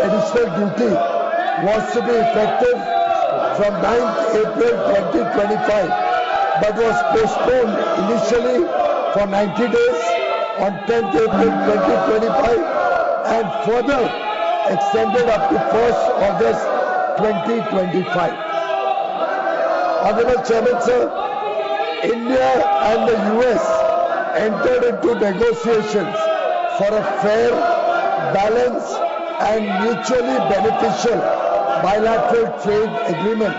additional duty was to be effective from 9th April 2025, but was postponed initially for 90 days on 10th April 2025 and further extended up to 1st August 2025. Honorable Chairman, sir, India and the US entered into negotiations for a fair, balanced and mutually beneficial bilateral trade agreement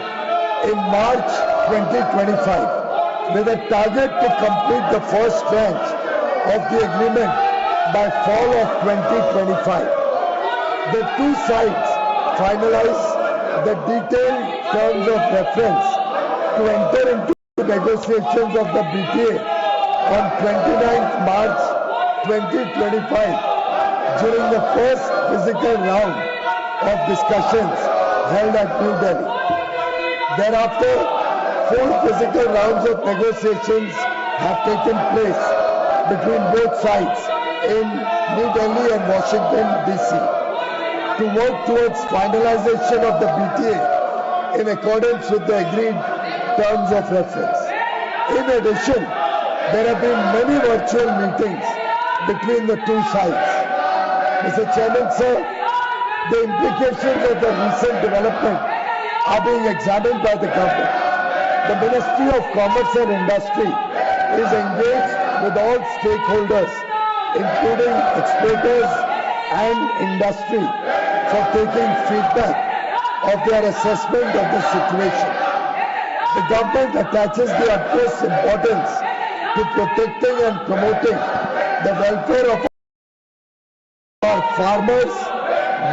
in March 2025 with a target to complete the first tranche of the agreement by fall of 2025. The two sides finalized the detailed terms of reference to enter into negotiations of the BTA on 29th March 2025 during the first physical round of discussions held at New Delhi. Thereafter, 4 physical rounds of negotiations have taken place between both sides in New Delhi and Washington, D.C. to work towards finalization of the BTA in accordance with the agreed terms of reference. In addition, there have been many virtual meetings between the two sides. Mr. Chairman, sir, the implications of the recent development are being examined by the government. The Ministry of Commerce and Industry is engaged with all stakeholders, including exporters and industry, for taking feedback of their assessment of the situation. The government attaches the utmost importance to protecting and promoting the welfare of our farmers,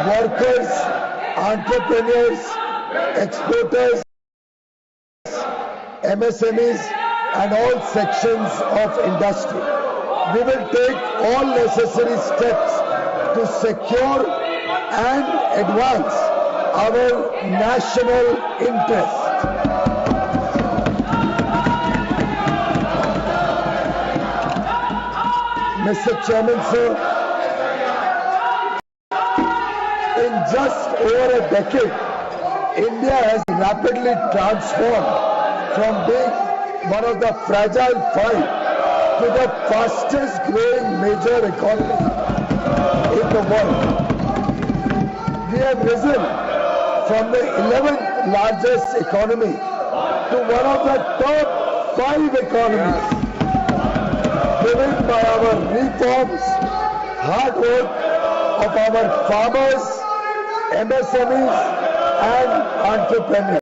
workers, entrepreneurs, exporters, MSMEs and all sections of industry. We will take all necessary steps to secure and advance our national interest. Mr. Chairman, sir, in just over a decade, India has rapidly transformed from being one of the fragile 5 to the fastest growing major economy in the world. We have risen from the 11th largest economy to one of the top 5 economies, driven by our reforms, hard work of our farmers, MSMEs and entrepreneurs.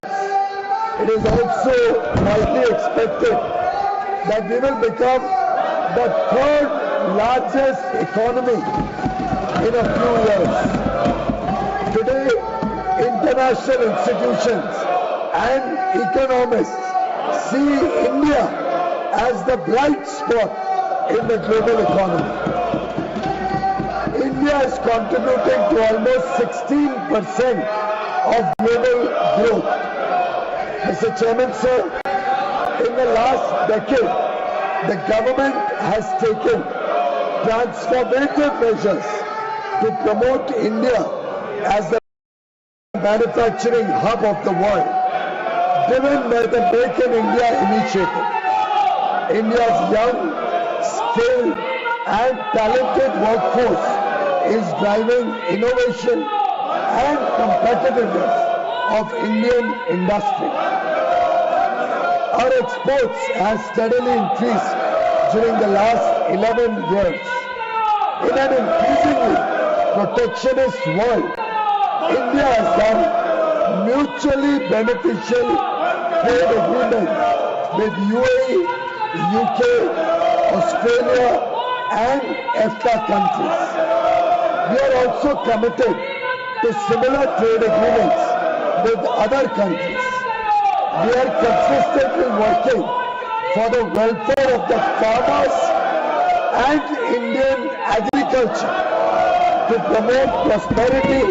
It is also widely expected that we will become the 3rd largest economy in a few years. Today, international institutions and economists see India as the bright spot in the global economy. India is contributing to almost 16% of global growth. Mr. Chairman, sir, in the last decade, the government has taken transformative measures to promote India as the manufacturing hub of the world, driven by the Make in India initiative. India's young, skilled and talented workforce is driving innovation and competitiveness of Indian industry. Our exports have steadily increased during the last 11 years. In an increasingly protectionist world, India has done mutually beneficial trade agreements with UAE, UK, Australia and EFTA countries. We are also committed to similar trade agreements with other countries. We are consistently working for the welfare of the farmers and Indian agriculture to promote prosperity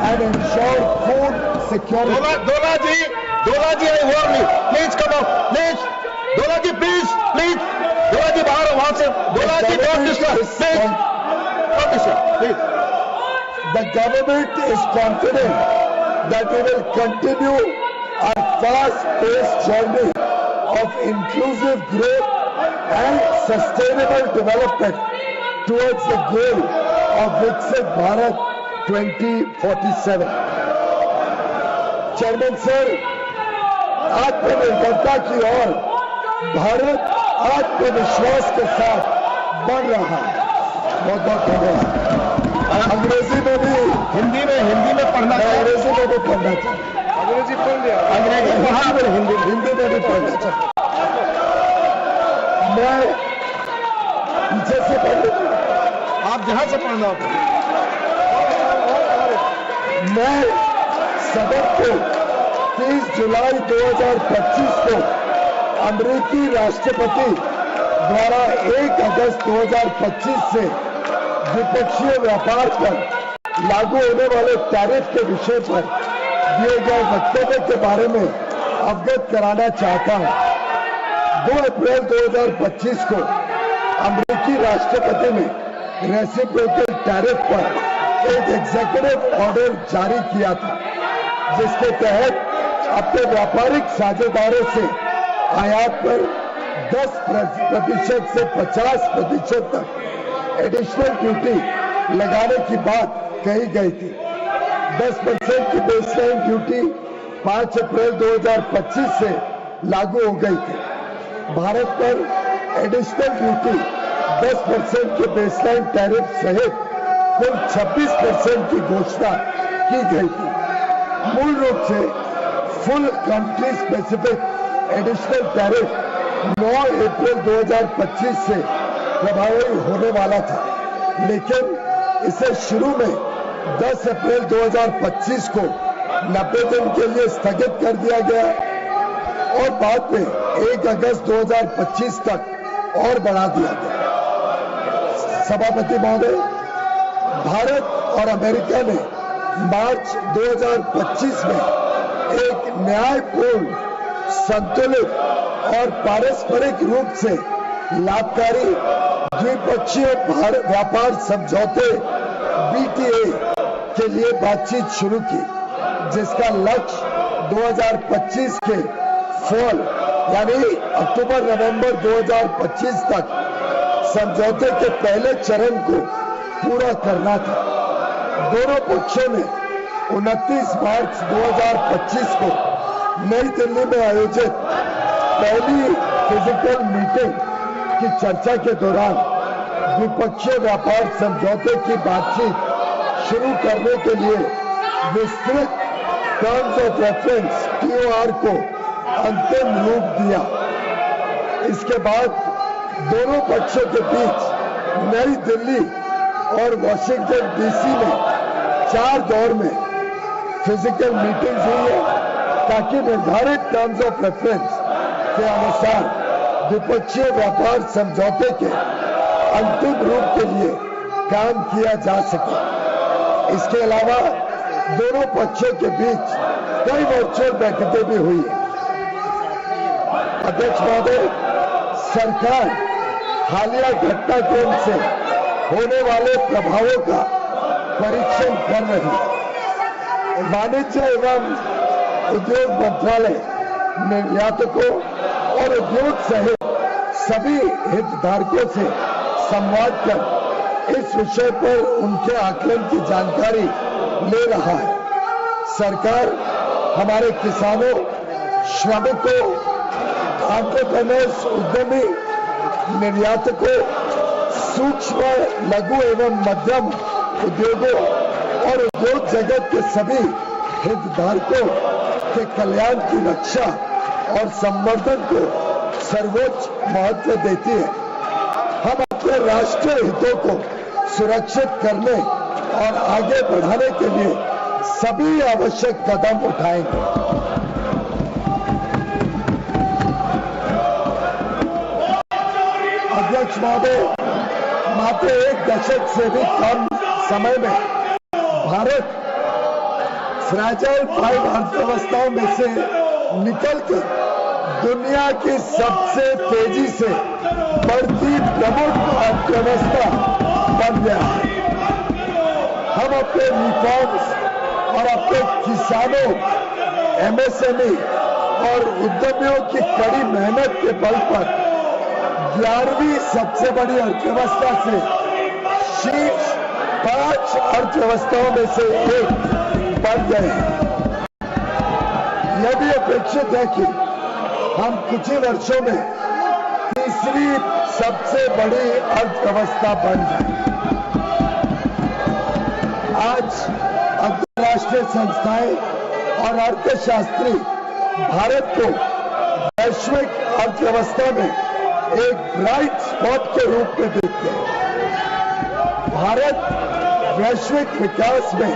and ensure food security. Dolaji, I warn you. Please come out. Please. Dolaji, please. Dolaji, bahar, wahan se. Dolaji, don't disturb. Please. Don't disturb. Please. The government is confident that we will continue our fast-paced journey of inclusive growth and sustainable development towards the goal of Viksit Bharat 2047. Chairman sir, आत्मनिर्भरता की ओर भारत आत्मविश्वास के साथ बढ़ रहा है। बहुत बहुत धन्यवाद। अंग्रेजी में भी, हिंदी में पढ़ना, अंग्रेजी में भी पढ़ना चाहिए। अंग्रेजी पढ़ लिया, अंग्रेजी पढ़ा, हिंदी में भी पढ़ना चाहिए। मैं पीछे से पढ़ लूँ, आप जहां से पढ़ना हो। मैं सदन को 30 जुलाई 2025 को अमेरिकी राष्ट्रपति द्वारा 1 अगस्त 2025 से द्विपक्षीय व्यापार पर लागू होने वाले टैरिफ के विषय पर दिए गए वक्तव्य के बारे में अवगत कराना चाहता हूं। 2 अप्रैल 2025 को अमेरिकी राष्ट्रपति ने रेसिप्रोकल टैरिफ पर एक एग्जीक्यूटिव ऑर्डर जारी किया था, जिसके तहत अपने व्यापारिक साझेदारों से आयात पर 10% से 50% तक एडिशनल ड्यूटी लगाने की बात कही गई थी। 10% की बेसलाइन ड्यूटी 5 अप्रैल 2025 से लागू हो गई थी। भारत पर एडिशनल ड्यूटी 10% के बेसलाइन टैरिफ सहित कुल 26% की घोषणा की गई थी। मूल रूप से full country specific additional tariff 9 अप्रैल 2025 से प्रभावी होने वाला था, लेकिन इसे शुरू में 10 अप्रैल 2025 को 90 दिन के लिए स्थगित कर दिया गया और बाद में 1 अगस्त 2025 तक और बढ़ा दिया गया। सभापति महोदय, भारत और अमेरिका ने मार्च 2025 में एक न्यायपूर्ण, संतुलित और पारस्परिक रूप से लाभकारी द्विपक्षीय व्यापार समझौते BTA के लिए बातचीत शुरू की, जिसका लक्ष्य 2025 के फॉल यानी अक्टूबर-नवंबर 2025 तक समझौते के पहले चरण को पूरा करना था। दोनों पक्षों ने 29 मार्च 2025 को नई दिल्ली में आयोजित पहली फिजिकल मीटिंग की चर्चा के दौरान द्विपक्षीय व्यापार समझौते की बातचीत शुरू करने के लिए विस्तृत टर्म्स ऑफ रेफरेंस TOR को अंतिम रूप दिया। इसके बाद दोनों पक्षों के बीच नई दिल्ली और वॉशिंगटन DC में 4 दौर में फिजिकल मीटिंग्स हुई है, ताकि निर्धारित टर्म्स ऑफ रेफरेंस के अनुसार द्विपक्षीय व्यापार समझौते के अंतिम रूप के लिए काम किया जा सके। इसके अलावा दोनों पक्षों के बीच कई वर्चुअल बैठकें भी हुई है। अध्यक्ष महोदय, सरकार हालिया घटनाक्रम से होने वाले प्रभावों का परीक्षण कर रही है। वाणिज्य एवं उद्योग मंत्रालय निर्यातकों और उद्योग सहित सभी हितधारकों से संवाद कर इस विषय पर उनके आकलन की जानकारी ले रहा है। सरकार हमारे किसानों, श्रमिकों, एंटरप्रेन्योर्स, उद्यमी, निर्यातकों, सूक्ष्म, लघु एवं मध्यम उद्योगों और उद्योग जगत के सभी हितधारकों के कल्याण की रक्षा और संवर्धन को सर्वोच्च महत्व देती है। हम अपने राष्ट्रीय हितों को सुरक्षित करने और आगे बढ़ाने के लिए सभी आवश्यक कदम उठाएंगे। अध्यक्ष महोदय, मात्र 1 दशक से भी कम समय में भारत फ्रैजाइल 5 अर्थव्यवस्थाओं में से निकलकर दुनिया की सबसे तेजी से बढ़ती प्रमुख अर्थव्यवस्था बन गया है। हम अपने रिफॉर्म्स और अपने किसानों, एमएसएमई और उद्यमियों की कड़ी मेहनत के बल पर 11वीं सबसे बड़ी अर्थव्यवस्था से शीर्ष 5 अर्थव्यवस्थाओं में से एक बन गए हैं। यह भी अपेक्षित है कि हम कुछ ही वर्षों में तीसरी सबसे बड़ी अर्थव्यवस्था बन जाए। आज अंतर्राष्ट्रीय संस्थाएं और अर्थशास्त्री भारत को वैश्विक अर्थव्यवस्था में एक ब्राइट स्पॉट के रूप में देखते हैं। भारत वैश्विक विकास में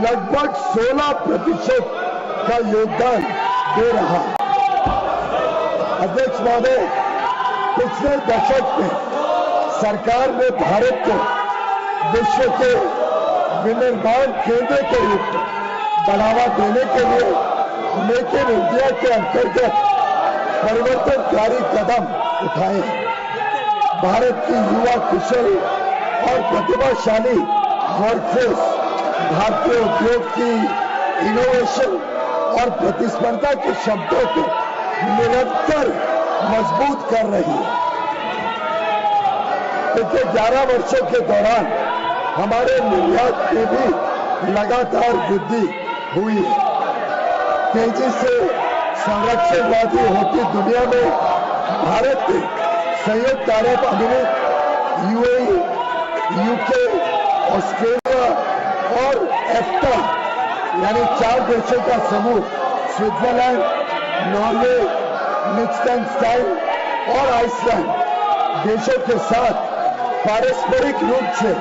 लगभग 16% का योगदान दे रहा है। अध्यक्ष महोदय, पिछले दशक में सरकार ने भारत को विश्व के विनिर्माण केंद्र के रूप में बढ़ावा देने के लिए मेक इन इंडिया के अंतर्गत परिवर्तनकारी कदम उठाए हैं। भारत की युवा कुशल और प्रतिभाशाली वर्कफोर्स भारतीय उद्योग की इनोवेशन और प्रतिस्पर्धा की क्षमताओं को निरंतर मजबूत कर रही है। पिछले 11 वर्षों के दौरान हमारे निर्यात में भी लगातार वृद्धि हुई है। तेजी से संरक्षणवादी होती दुनिया में भारत ने संयुक्त अरब अमीरात, यूएई, यूके, ऑस्ट्रेलिया और एफ्टा यानी 4 देशों का समूह स्विट्जरलैंड, नॉर्वे, लिechtenstein और आइसलैंड देशों के साथ पारस्परिक रूप से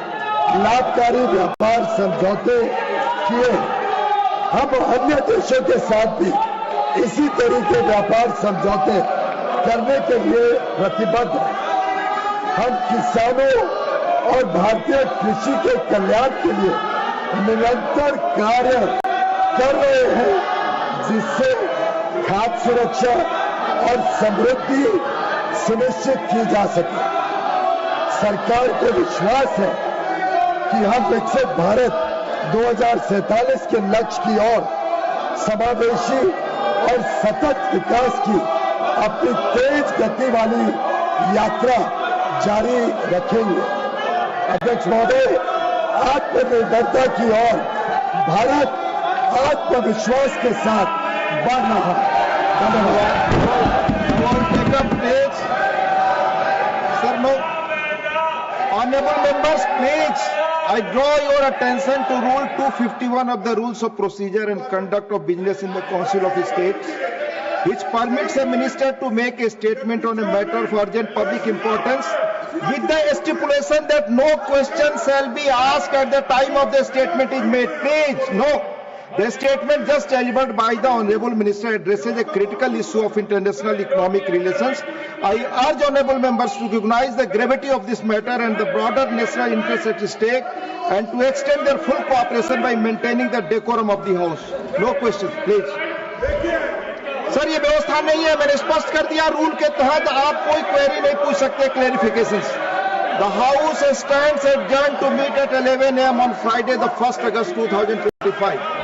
लाभकारी व्यापार समझौते किए। हम अन्य देशों के साथ भी इसी तरह के व्यापार समझौते करने के लिए प्रतिबद्ध हैं। हम किसानों और भारतीय कृषि के कल्याण के लिए निरंतर कार्य कर रहे हैं, जिससे खाद्य सुरक्षा और समृद्धि सुनिश्चित की जा सके। सरकार को विश्वास है कि हम विकसित भारत 2047 के लक्ष्य की ओर समावेशी और सतत विकास की अपनी तेज गति वाली यात्रा जारी रखेंगे। अध्यक्ष महोदय, आत्मनिर्भरता की ओर भारत आत्मविश्वास के साथ बढ़ रहा है। धन्यवाद। Honorable members, please, I draw your attention to Rule 251 of the Rules of Procedure and Conduct of Business in the Council of States, which permits a minister to make a statement on a matter of urgent public importance with the stipulation that no question shall be asked at the time of the statement is made. Please, no. The statement just delivered by the Honorable Minister addresses a critical issue of international economic relations. I urge Honorable members to recognize the gravity of this matter and the broader national interest at stake and to extend their full cooperation by maintaining the decorum of the House. No questions, please. Sir, ये व्यवस्था नहीं है, मैंने स्पष्ट कर दिया। Rule के तहत आप कोई क्वेरी नहीं पूछ सकते, clarifications. The House stands adjourned to meet at 11 AM on Friday, the 1st August 2025.